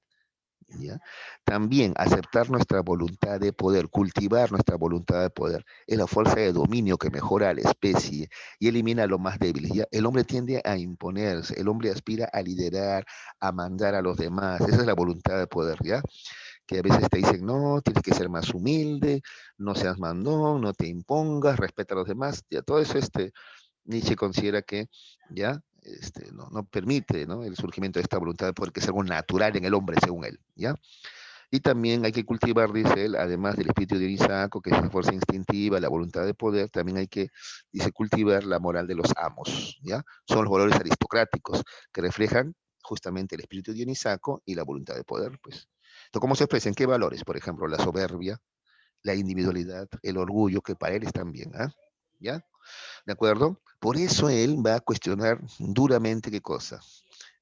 ¿ya? También aceptar nuestra voluntad de poder, cultivar nuestra voluntad de poder, es la fuerza de dominio que mejora a la especie y elimina a los más débiles, ¿ya? El hombre tiende a imponerse, el hombre aspira a liderar, a mandar a los demás, esa es la voluntad de poder, ¿ya? Que a veces te dicen, no, tienes que ser más humilde, no seas mandón, no te impongas, respeta a los demás, ya todo eso Nietzsche considera que ya no permite, ¿no? El surgimiento de esta voluntad de poder, que es algo natural en el hombre, según él, ¿ya? Y también hay que cultivar, dice él, además del espíritu de Isaac, que es la fuerza instintiva, la voluntad de poder, también hay que, dice, cultivar la moral de los amos, ¿ya? Son los valores aristocráticos que reflejan justamente el espíritu dionisaco y la voluntad de poder, pues. Entonces, ¿cómo se expresan? ¿Qué valores? Por ejemplo, la soberbia, la individualidad, el orgullo, que para él están bien, ¿ah? ¿Ya? ¿De acuerdo? Por eso él va a cuestionar duramente qué cosa,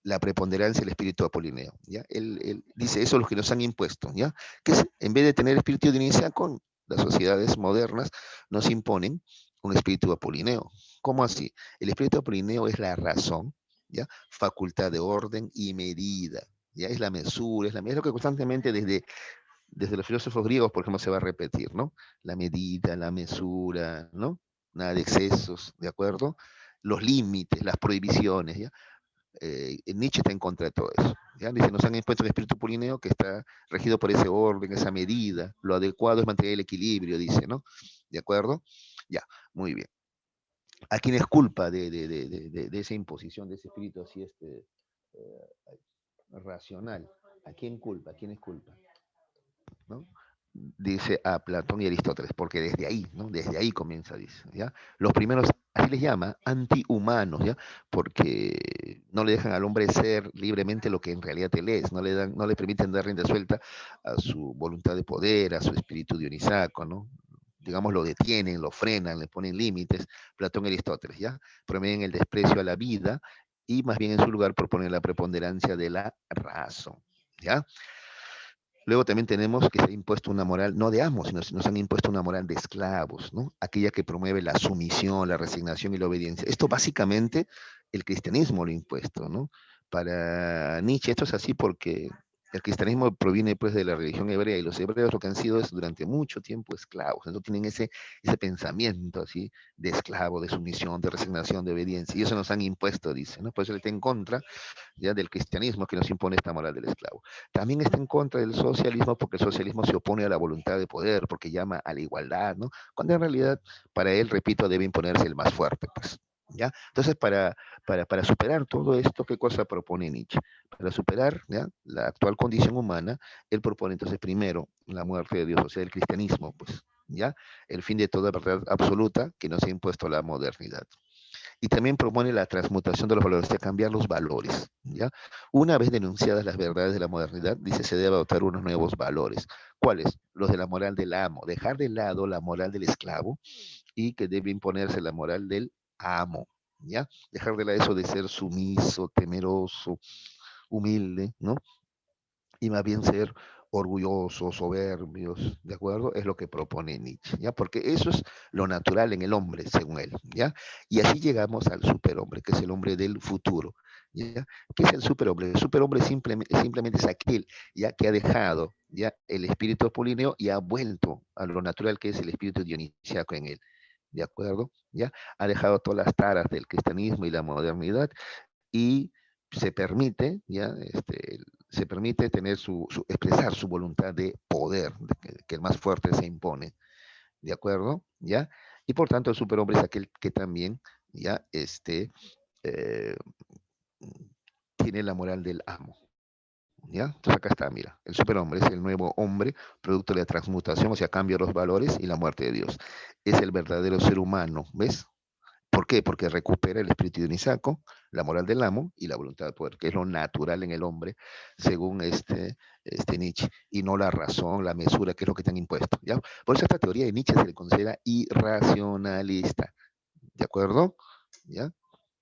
la preponderancia del espíritu apolineo, ¿ya? Él dice eso los que nos han impuesto, ¿ya? Que es, en vez de tener espíritu dionisiaco, las sociedades modernas nos imponen un espíritu apolineo. ¿Cómo así? El espíritu apolineo es la razón, ¿ya? Facultad de orden y medida, ¿ya? Es la mesura, es lo que constantemente desde los filósofos griegos, por ejemplo, se va a repetir, ¿no? La medida, la mesura, ¿no? Nada de excesos, ¿de acuerdo? Los límites, las prohibiciones, ¿ya? Nietzsche está en contra de todo eso. ¿Ya? Dice, nos han impuesto un espíritu polineo que está regido por ese orden, esa medida. Lo adecuado es mantener el equilibrio, dice, ¿no? ¿De acuerdo? Ya, muy bien. ¿A quién es culpa de esa imposición, de ese espíritu así racional? ¿A quién culpa? ¿A quién es culpa? ¿No? dice a Platón y Aristóteles, porque desde ahí, ¿no? Desde ahí comienza, dice, ¿ya? Los primeros, así les llama, antihumanos, ¿ya? Porque no le dejan al hombre ser libremente lo que en realidad él es, no le permiten dar rienda suelta a su voluntad de poder, a su espíritu dionisaco, ¿no? Digamos, lo detienen, lo frenan, le ponen límites, Platón y Aristóteles, ¿ya? Promueven el desprecio a la vida y más bien en su lugar proponen la preponderancia de la razón, ¿ya? Luego también tenemos que se ha impuesto una moral, no de amos, sino nos han impuesto una moral de esclavos, ¿no? Aquella que promueve la sumisión, la resignación y la obediencia. Esto básicamente el cristianismo lo ha impuesto, ¿no? Para Nietzsche esto es así porque el cristianismo proviene pues de la religión hebrea y los hebreos lo que han sido es durante mucho tiempo esclavos. Entonces tienen ese pensamiento así de esclavo, de sumisión, de resignación, de obediencia. Y eso nos han impuesto, dice, ¿no? Por eso él está en contra ya del cristianismo que nos impone esta moral del esclavo. También está en contra del socialismo porque el socialismo se opone a la voluntad de poder, porque llama a la igualdad, ¿no? Cuando en realidad para él, repito, debe imponerse el más fuerte, pues. ¿Ya? Entonces, para superar todo esto, ¿qué cosa propone Nietzsche? Para superar, ¿ya?, la actual condición humana, él propone entonces primero la muerte de Dios, o sea, el cristianismo, pues, ¿ya? El fin de toda verdad absoluta que nos ha impuesto la modernidad. Y también propone la transmutación de los valores, o sea, cambiar los valores, ¿ya? Una vez denunciadas las verdades de la modernidad, dice, se debe adoptar unos nuevos valores. ¿Cuáles? Los de la moral del amo, dejar de lado la moral del esclavo y que debe imponerse la moral del amo, ¿ya? Dejar de lado eso de ser sumiso, temeroso, humilde, ¿no? Y más bien ser orgullosos, soberbios, ¿de acuerdo? Es lo que propone Nietzsche, ¿ya? Porque eso es lo natural en el hombre, según él, ¿ya? Y así llegamos al superhombre, que es el hombre del futuro, ¿ya? ¿Qué es el superhombre? El superhombre simplemente es aquel, ya que ha dejado, ya, el espíritu apolíneo y ha vuelto a lo natural que es el espíritu dionisíaco en él, ¿de acuerdo? ¿Ya? Ha dejado todas las taras del cristianismo y la modernidad y se permite, ya, se permite tener expresar su voluntad de poder, de que el más fuerte se impone, ¿de acuerdo? ¿Ya? Y por tanto el superhombre es aquel que también, ya, eh, tiene la moral del amo, ¿ya? Entonces acá está, mira, el superhombre es el nuevo hombre, producto de la transmutación, o sea, cambio de los valores y la muerte de Dios. Es el verdadero ser humano, ¿ves? ¿Por qué? Porque recupera el espíritu dionisaco, la moral del amo y la voluntad de poder, que es lo natural en el hombre, según Nietzsche, y no la razón, la mesura, que es lo que te han impuesto, ¿ya? Por eso esta teoría de Nietzsche se le considera irracionalista, ¿de acuerdo? ¿Ya?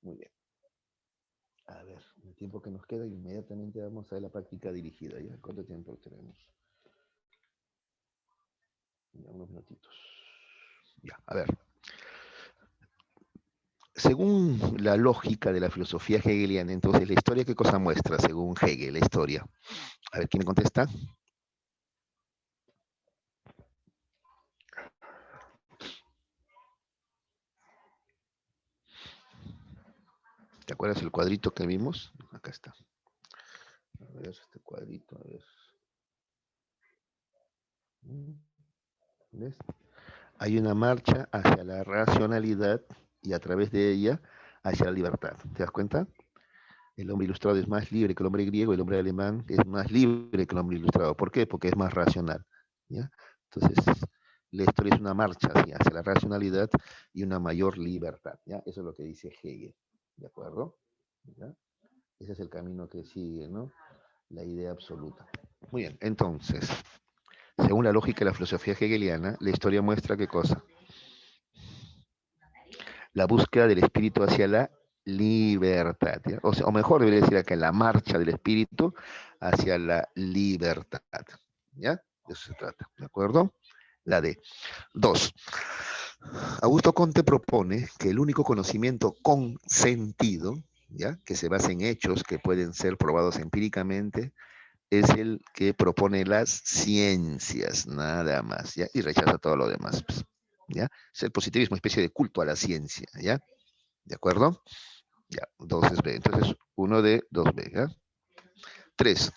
Muy bien. A ver, el tiempo que nos queda, inmediatamente vamos a ver la práctica dirigida, ¿ya? ¿Cuánto tiempo tenemos? Ya, unos minutitos. Ya, a ver. Según la lógica de la filosofía hegeliana, entonces, ¿la historia qué cosa muestra según Hegel, la historia? A ver, ¿quién me contesta? ¿Te acuerdas el cuadrito que vimos? Acá está. A ver, este cuadrito, a ver. ¿Ves? Hay una marcha hacia la racionalidad y a través de ella hacia la libertad. ¿Te das cuenta? El hombre ilustrado es más libre que el hombre griego, el hombre alemán es más libre que el hombre ilustrado. ¿Por qué? Porque es más racional, ¿ya? Entonces, la historia es una marcha hacia la racionalidad y una mayor libertad, ¿ya? Eso es lo que dice Hegel, ¿de acuerdo? ¿Ya? Ese es el camino que sigue, ¿no? La idea absoluta. Muy bien, entonces, según la lógica de la filosofía hegeliana, la historia muestra qué cosa. La búsqueda del espíritu hacia la libertad, ¿ya? O sea, o mejor debería decir acá, la marcha del espíritu hacia la libertad, ¿ya? De eso se trata, ¿de acuerdo? La D. 2. Augusto Comte propone que el único conocimiento con sentido, ¿ya?, que se basa en hechos que pueden ser probados empíricamente, es el que propone las ciencias, nada más, ¿ya? Y rechaza todo lo demás, pues, ¿ya? Es el positivismo, especie de culto a la ciencia, ¿ya? ¿De acuerdo? Ya, 2 es B. Entonces, 1D, 2B, ¿ya? 3.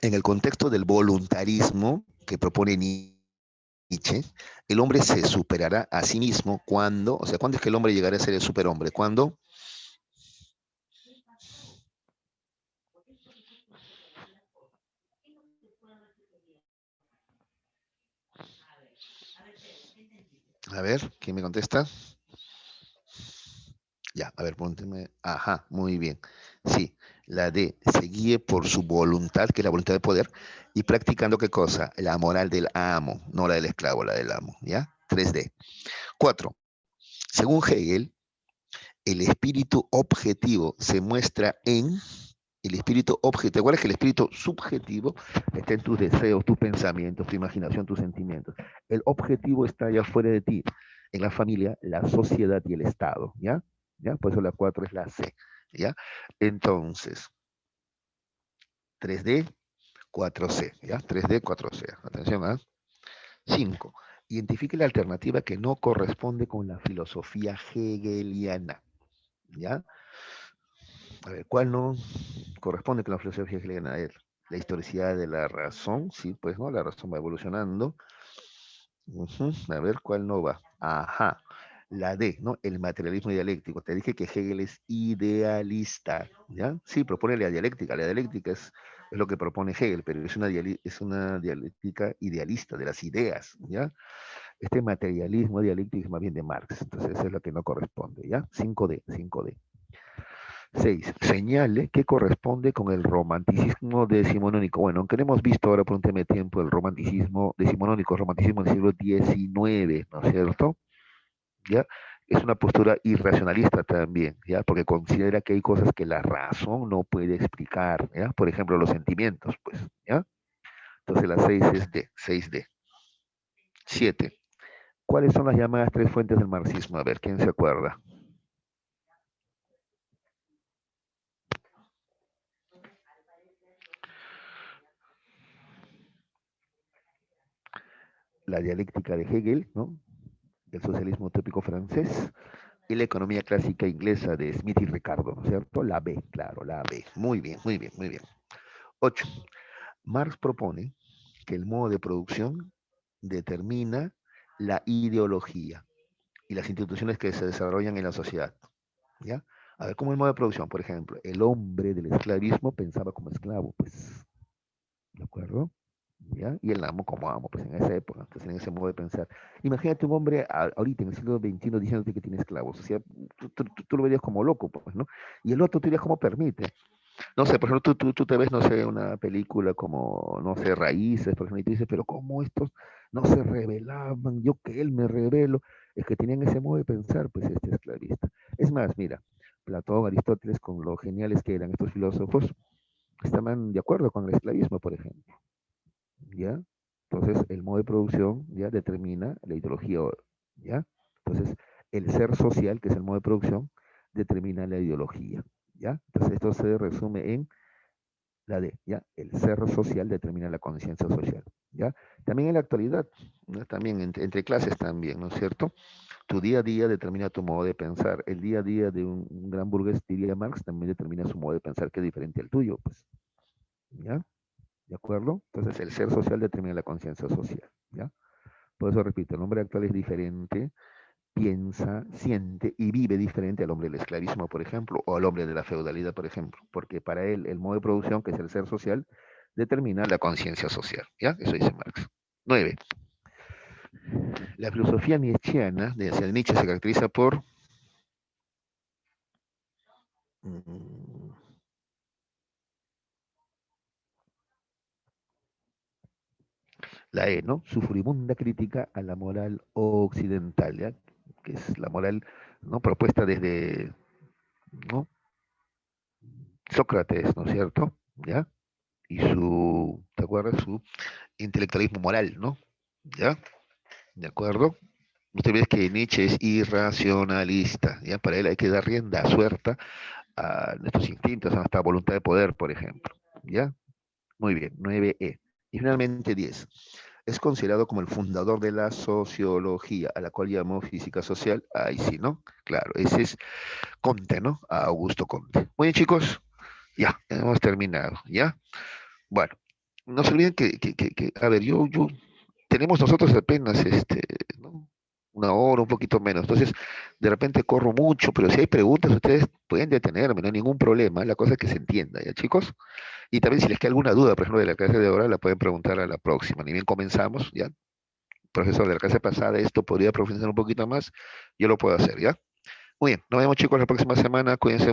En el contexto del voluntarismo que propone Nietzsche, el hombre se superará a sí mismo cuando, o sea, ¿cuándo es que el hombre llegará a ser el superhombre? ¿Cuándo? A ver, ¿quién me contesta? Ya, a ver, pónteme. Ajá, muy bien. Sí, la D se guíe por su voluntad, que es la voluntad de poder, y practicando qué cosa? La moral del amo, no la del esclavo, la del amo. ¿Ya? 3D. 4. Según Hegel, el espíritu objetivo se muestra en el espíritu objetivo. ¿Te acuerdas que el espíritu subjetivo está en tus deseos, tus pensamientos, tu imaginación, tus sentimientos? El objetivo está allá fuera de ti, en la familia, la sociedad y el Estado, ¿ya? ¿Ya? Por eso la 4 es la C, ¿ya? Entonces, 3D, 4C, ¿ya? 3D, 4C. Atención, ¿ah? 5. Identifique la alternativa que no corresponde con la filosofía hegeliana, ¿ya? A ver, ¿cuál no corresponde con la filosofía hegeliana? A ver, la historicidad de la razón, sí, pues, ¿no? La razón va evolucionando. A ver, ¿cuál no va? Ajá, la D, ¿no? El materialismo dialéctico. Te dije que Hegel es idealista, ¿ya? Sí, propone la dialéctica. La dialéctica es lo que propone Hegel, pero es una dialéctica idealista de las ideas, ¿ya? Este materialismo dialéctico es más bien de Marx, entonces eso es lo que no corresponde, ¿ya? 5D, 5D. 6. Señale que corresponde con el romanticismo decimonónico. Bueno, aunque no hemos visto ahora por un tema de tiempo el romanticismo decimonónico, el romanticismo del siglo XIX, ¿no es cierto? ¿Ya? Es una postura irracionalista también, ¿ya? Porque considera que hay cosas que la razón no puede explicar, ¿ya? Por ejemplo, los sentimientos, pues, ¿ya? Entonces la 6 es D, 6D. 7. ¿Cuáles son las llamadas tres fuentes del marxismo? A ver, ¿quién se acuerda? La dialéctica de Hegel, ¿no? El socialismo utópico francés, y la economía clásica inglesa de Smith y Ricardo, ¿no es cierto? La B, claro, la B. Muy bien, muy bien, muy bien. 8. Marx propone que el modo de producción determina la ideología y las instituciones que se desarrollan en la sociedad. ¿Ya? A ver, ¿cómo el modo de producción? Por ejemplo, el hombre del esclavismo pensaba como esclavo, pues, ¿de acuerdo? ¿Ya? Y el amo como amo, pues en esa época, entonces en ese modo de pensar. Imagínate un hombre ahorita en el siglo XXI diciéndote que tiene esclavos, o sea, tú lo verías como loco, pues, ¿no? Y el otro tú dirías como permite. No sé, por ejemplo, tú te ves, no sé, una película como, no sé, Raíces, por ejemplo, y tú dices, pero ¿cómo estos no se rebelaban? Yo que él me rebelo. Es que tenían ese modo de pensar, pues, este esclavista. Es más, mira, Platón, Aristóteles, con lo geniales que eran estos filósofos, estaban de acuerdo con el esclavismo, por ejemplo. ¿Ya? Entonces, el modo de producción ya determina la ideología, ¿ya? Entonces, el ser social, que es el modo de producción, determina la ideología, ¿ya? Entonces, esto se resume en la D, ¿ya? El ser social determina la conciencia social, ¿ya? También en la actualidad, ¿no? También entre clases también, ¿no es cierto? Tu día a día determina tu modo de pensar. El día a día de un gran burgués, diría Marx, también determina su modo de pensar que es diferente al tuyo, pues, ¿ya? ¿De acuerdo? Entonces el ser social determina la conciencia social, ¿ya? Por eso repito, el hombre actual es diferente, piensa, siente y vive diferente al hombre del esclavismo, por ejemplo, o al hombre de la feudalidad, por ejemplo, porque para él el modo de producción, que es el ser social, determina la conciencia social, ¿ya? Eso dice Marx. 9. La filosofía nietzscheana de hacia Nietzsche se caracteriza por mm, la E, ¿no? Su furibunda crítica a la moral occidental, ¿ya? Que es la moral, ¿no? Propuesta desde, ¿no? Sócrates, ¿no es cierto? ¿Ya? Y su, ¿te acuerdas? Su intelectualismo moral, ¿no? ¿Ya? ¿De acuerdo? Usted ve que Nietzsche es irracionalista, ¿ya? Para él hay que dar rienda suelta a nuestros instintos, a nuestra voluntad de poder, por ejemplo, ¿ya? Muy bien, 9E. Y finalmente 10. Es considerado como el fundador de la sociología, a la cual llamó física social. Ahí sí, ¿no? Claro, ese es Comte, ¿no? Augusto Comte. Muy bien, chicos, ya, hemos terminado, ¿ya? Bueno, no se olviden a ver, tenemos nosotros apenas, ¿no? Una hora, un poquito menos. Entonces, de repente corro mucho, pero si hay preguntas, ustedes pueden detenerme, no hay ningún problema. La cosa es que se entienda, ¿ya, chicos? Y también si les queda alguna duda, por ejemplo, de la clase de ahora, la pueden preguntar a la próxima. Ni bien comenzamos, ¿ya? profesor, de la clase pasada esto podría profundizar un poquito más, yo lo puedo hacer, ¿ya? Muy bien, nos vemos chicos la próxima semana, cuídense.